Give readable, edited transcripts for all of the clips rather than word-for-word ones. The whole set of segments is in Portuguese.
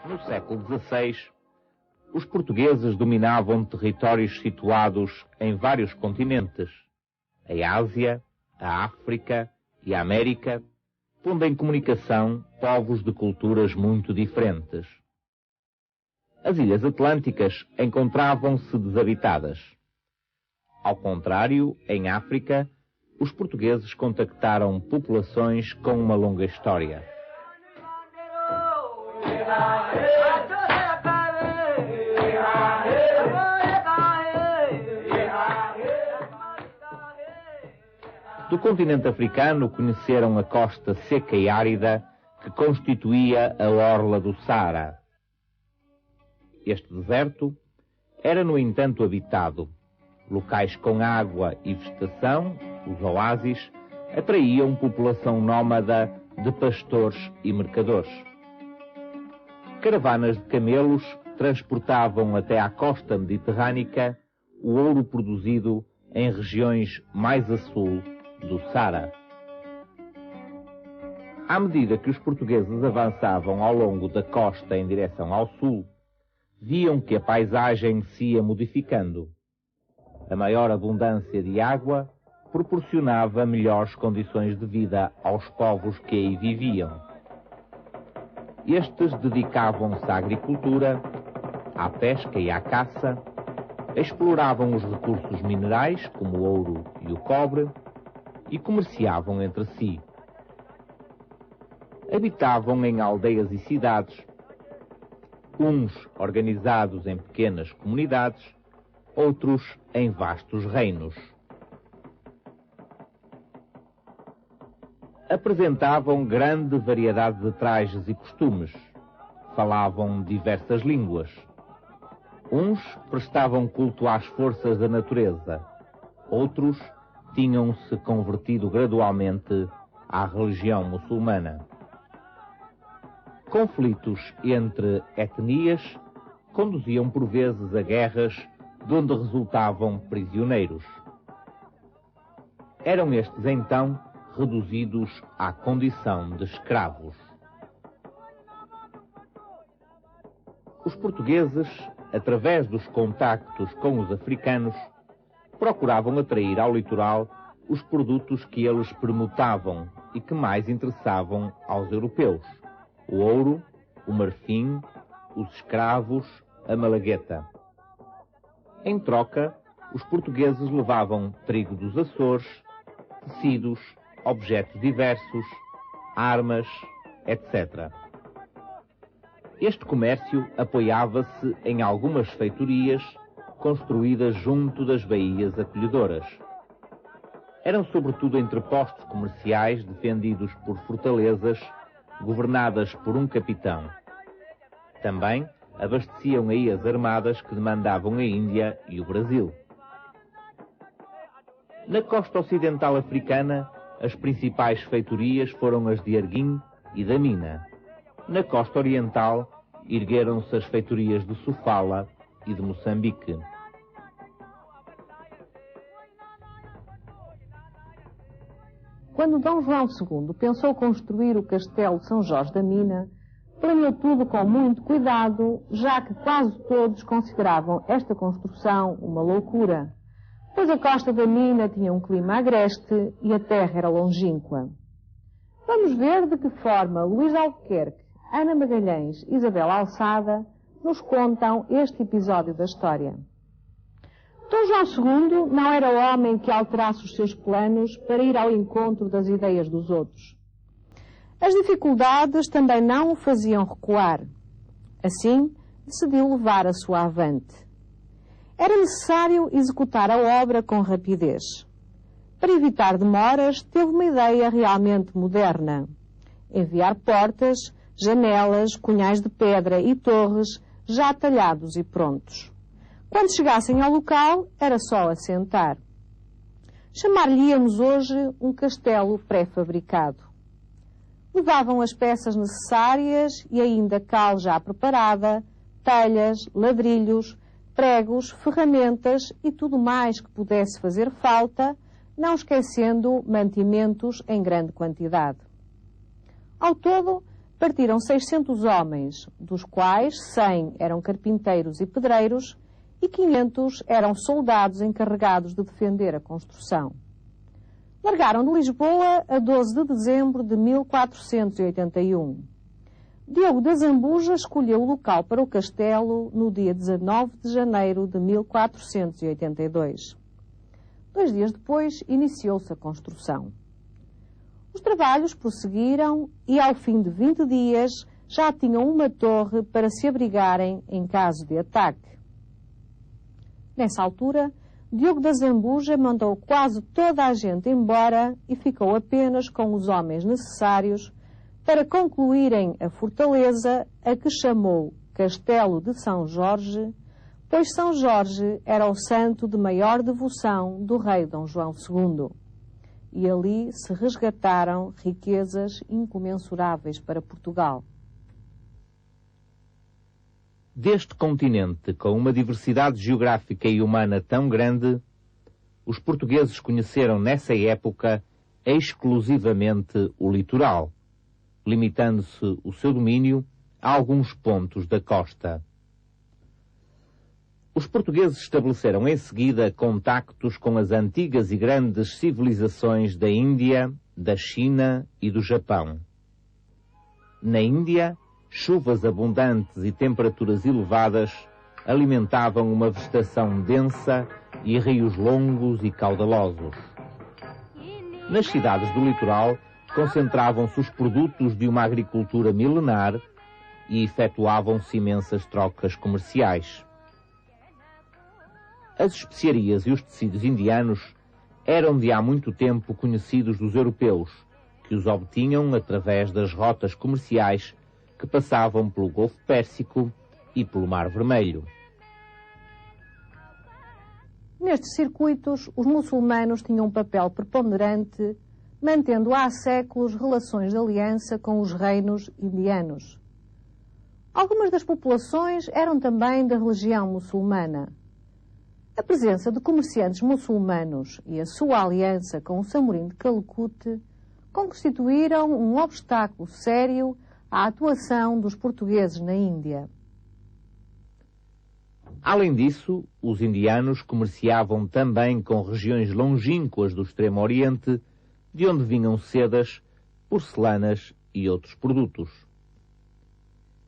No século XVI, os portugueses dominavam territórios situados em vários continentes, a Ásia, a África e a América, pondo em comunicação povos de culturas muito diferentes. As ilhas atlânticas encontravam-se desabitadas. Ao contrário, em África, os portugueses contactaram populações com uma longa história. Do continente africano conheceram a costa seca e árida que constituía a orla do Saara. Este deserto era, no entanto, habitado. Locais com água e vegetação, os oásis, atraíam população nómada de pastores e mercadores. Caravanas de camelos transportavam até à costa mediterrânica o ouro produzido em regiões mais a sul do Saara. À medida que os portugueses avançavam ao longo da costa em direção ao sul, viam que a paisagem se ia modificando. A maior abundância de água proporcionava melhores condições de vida aos povos que aí viviam. Estes dedicavam-se à agricultura, à pesca e à caça, exploravam os recursos minerais, como o ouro e o cobre, e comerciavam entre si. Habitavam em aldeias e cidades, uns organizados em pequenas comunidades, outros em vastos reinos. Apresentavam grande variedade de trajes e costumes, falavam diversas línguas. Uns prestavam culto às forças da natureza, outros tinham-se convertido gradualmente à religião muçulmana. Conflitos entre etnias conduziam por vezes a guerras de onde resultavam prisioneiros. Eram estes então reduzidos à condição de escravos. Os portugueses, através dos contactos com os africanos, procuravam atrair ao litoral os produtos que eles permutavam e que mais interessavam aos europeus: o ouro, o marfim, os escravos, a malagueta. Em troca, os portugueses levavam trigo dos Açores, tecidos, objetos diversos, armas, etc. Este comércio apoiava-se em algumas feitorias construídas junto das baías acolhedoras. Eram sobretudo entrepostos comerciais defendidos por fortalezas governadas por um capitão. Também abasteciam aí as armadas que demandavam a Índia e o Brasil. Na costa ocidental africana, as principais feitorias foram as de Arguim e da Mina. Na costa oriental, ergueram-se as feitorias de Sofala e de Moçambique. Quando Dom João II pensou construir o castelo de São Jorge da Mina, planeou tudo com muito cuidado, já que quase todos consideravam esta construção uma loucura, pois a costa da Mina tinha um clima agreste e a terra era longínqua. Vamos ver de que forma Luís Albuquerque, Ana Magalhães e Isabel Alçada nos contam este episódio da história. Dom João II não era o homem que alterasse os seus planos para ir ao encontro das ideias dos outros. As dificuldades também não o faziam recuar. Assim, decidiu levar a sua avante. Era necessário executar a obra com rapidez. Para evitar demoras, teve uma ideia realmente moderna: enviar portas, janelas, cunhais de pedra e torres já talhados e prontos. Quando chegassem ao local, era só assentar. Chamar-lhe-íamos hoje um castelo pré-fabricado. Levavam as peças necessárias e ainda cal já preparada, telhas, ladrilhos, pregos, ferramentas e tudo mais que pudesse fazer falta, não esquecendo mantimentos em grande quantidade. Ao todo, partiram 600 homens, dos quais 100 eram carpinteiros e pedreiros e 500 eram soldados encarregados de defender a construção. Largaram de Lisboa a 12 de dezembro de 1481. Diogo da Zambuja escolheu o local para o castelo no dia 19 de janeiro de 1482. 2 dias depois, iniciou-se a construção. Os trabalhos prosseguiram e, ao fim de 20 dias, já tinham uma torre para se abrigarem em caso de ataque. Nessa altura, Diogo da Zambuja mandou quase toda a gente embora e ficou apenas com os homens necessários para concluírem a fortaleza, a que chamou Castelo de São Jorge, pois São Jorge era o santo de maior devoção do rei Dom João II. E ali se resgataram riquezas incomensuráveis para Portugal. Deste continente, com uma diversidade geográfica e humana tão grande, os portugueses conheceram nessa época exclusivamente o litoral, limitando-se o seu domínio a alguns pontos da costa. Os portugueses estabeleceram em seguida contactos com as antigas e grandes civilizações da Índia, da China e do Japão. Na Índia, chuvas abundantes e temperaturas elevadas alimentavam uma vegetação densa e rios longos e caudalosos. Nas cidades do litoral concentravam-se os produtos de uma agricultura milenar e efetuavam-se imensas trocas comerciais. As especiarias e os tecidos indianos eram de há muito tempo conhecidos dos europeus, que os obtinham através das rotas comerciais que passavam pelo Golfo Pérsico e pelo Mar Vermelho. Nestes circuitos, os muçulmanos tinham um papel preponderante, mantendo há séculos relações de aliança com os reinos indianos. Algumas das populações eram também da religião muçulmana. A presença de comerciantes muçulmanos e a sua aliança com o Samorim de Calcute constituíram um obstáculo sério à atuação dos portugueses na Índia. Além disso, os indianos comerciavam também com regiões longínquas do Extremo Oriente, de onde vinham sedas, porcelanas e outros produtos.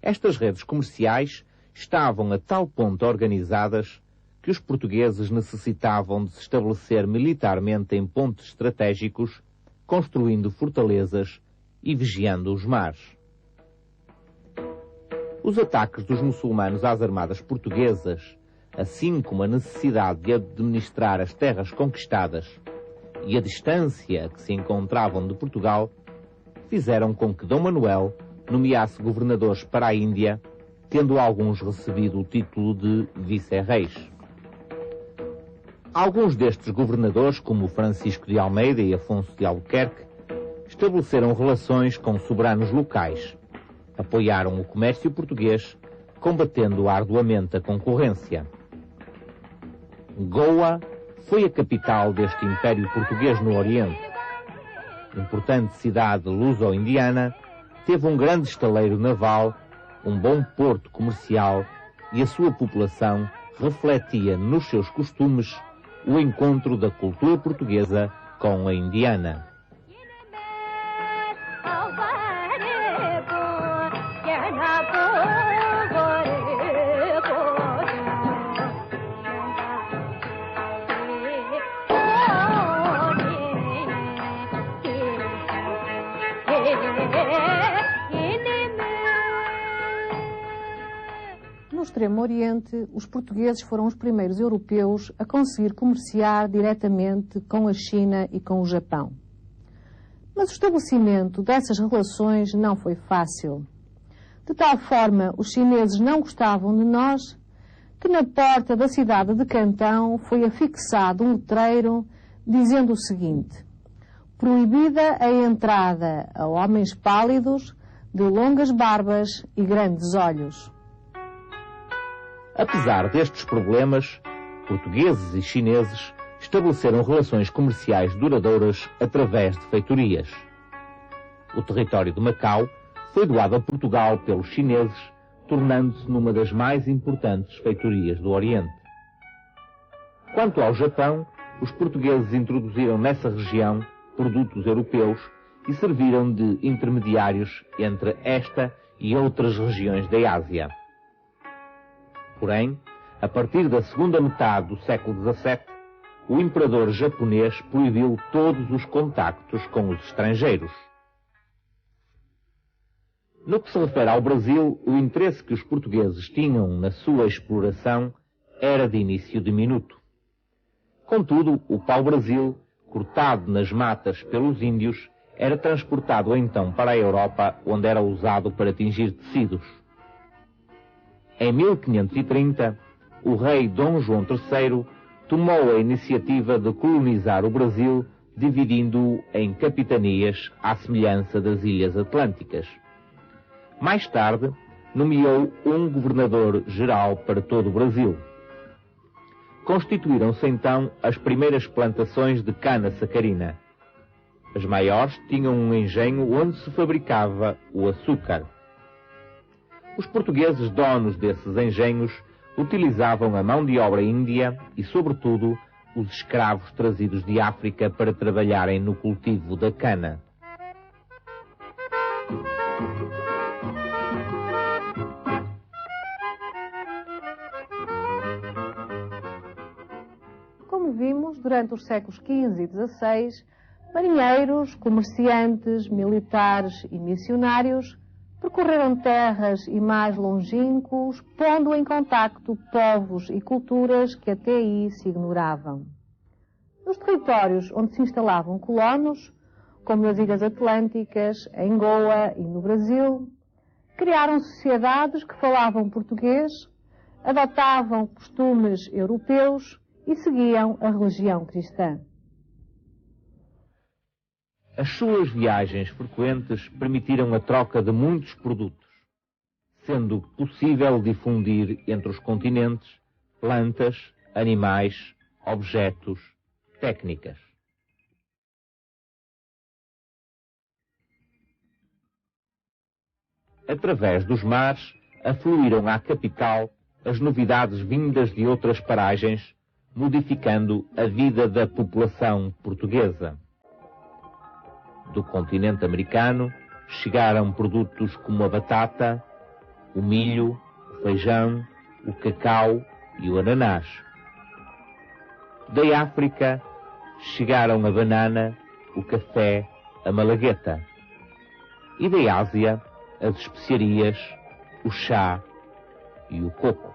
Estas redes comerciais estavam a tal ponto organizadas que os portugueses necessitavam de se estabelecer militarmente em pontos estratégicos, construindo fortalezas e vigiando os mares. Os ataques dos muçulmanos às armadas portuguesas, assim como a necessidade de administrar as terras conquistadas e a distância a que se encontravam de Portugal, fizeram com que Dom Manuel nomeasse governadores para a Índia, tendo alguns recebido o título de vice-reis. Alguns destes governadores, como Francisco de Almeida e Afonso de Albuquerque, estabeleceram relações com soberanos locais, apoiaram o comércio português, combatendo arduamente a concorrência. Goa foi a capital deste Império Português no Oriente. Importante cidade luso-indiana, teve um grande estaleiro naval, um bom porto comercial e a sua população refletia nos seus costumes o encontro da cultura portuguesa com a indiana. No Extremo Oriente, os portugueses foram os primeiros europeus a conseguir comerciar diretamente com a China e com o Japão. Mas o estabelecimento dessas relações não foi fácil. De tal forma, os chineses não gostavam de nós, que na porta da cidade de Cantão foi afixado um letreiro dizendo o seguinte: proibida a entrada a homens pálidos, de longas barbas e grandes olhos. Apesar destes problemas, portugueses e chineses estabeleceram relações comerciais duradouras através de feitorias. O território de Macau foi doado a Portugal pelos chineses, tornando-se numa das mais importantes feitorias do Oriente. Quanto ao Japão, os portugueses introduziram nessa região produtos europeus e serviram de intermediários entre esta e outras regiões da Ásia. Porém, a partir da segunda metade do século XVII, o imperador japonês proibiu todos os contactos com os estrangeiros. No que se refere ao Brasil, o interesse que os portugueses tinham na sua exploração era de início diminuto. Contudo, o pau-brasil, cortado nas matas pelos índios, era transportado então para a Europa, onde era usado para tingir tecidos. Em 1530, o rei Dom João III tomou a iniciativa de colonizar o Brasil, dividindo-o em capitanias à semelhança das Ilhas Atlânticas. Mais tarde, nomeou um governador-geral para todo o Brasil. Constituíram-se então as primeiras plantações de cana-sacarina. As maiores tinham um engenho onde se fabricava o açúcar. Os portugueses donos desses engenhos utilizavam a mão de obra índia e, sobretudo, os escravos trazidos de África para trabalharem no cultivo da cana. Como vimos, durante os séculos XV e XVI, marinheiros, comerciantes, militares e missionários percorreram terras e mares longínquos, pondo em contacto povos e culturas que até aí se ignoravam. Nos territórios onde se instalavam colonos, como nas Ilhas Atlânticas, em Goa e no Brasil, criaram sociedades que falavam português, adotavam costumes europeus e seguiam a religião cristã. As suas viagens frequentes permitiram a troca de muitos produtos, sendo possível difundir entre os continentes plantas, animais, objetos, técnicas. Através dos mares, afluíram à capital as novidades vindas de outras paragens, modificando a vida da população portuguesa. Do continente americano, chegaram produtos como a batata, o milho, o feijão, o cacau e o ananás. Da África, chegaram a banana, o café, a malagueta. E da Ásia, as especiarias, o chá e o coco.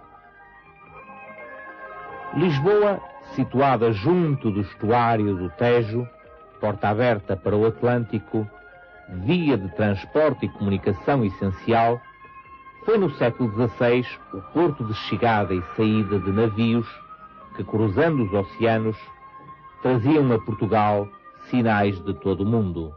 Lisboa, situada junto do estuário do Tejo, porta aberta para o Atlântico, via de transporte e comunicação essencial, foi no século XVI o porto de chegada e saída de navios que, cruzando os oceanos, traziam a Portugal sinais de todo o mundo.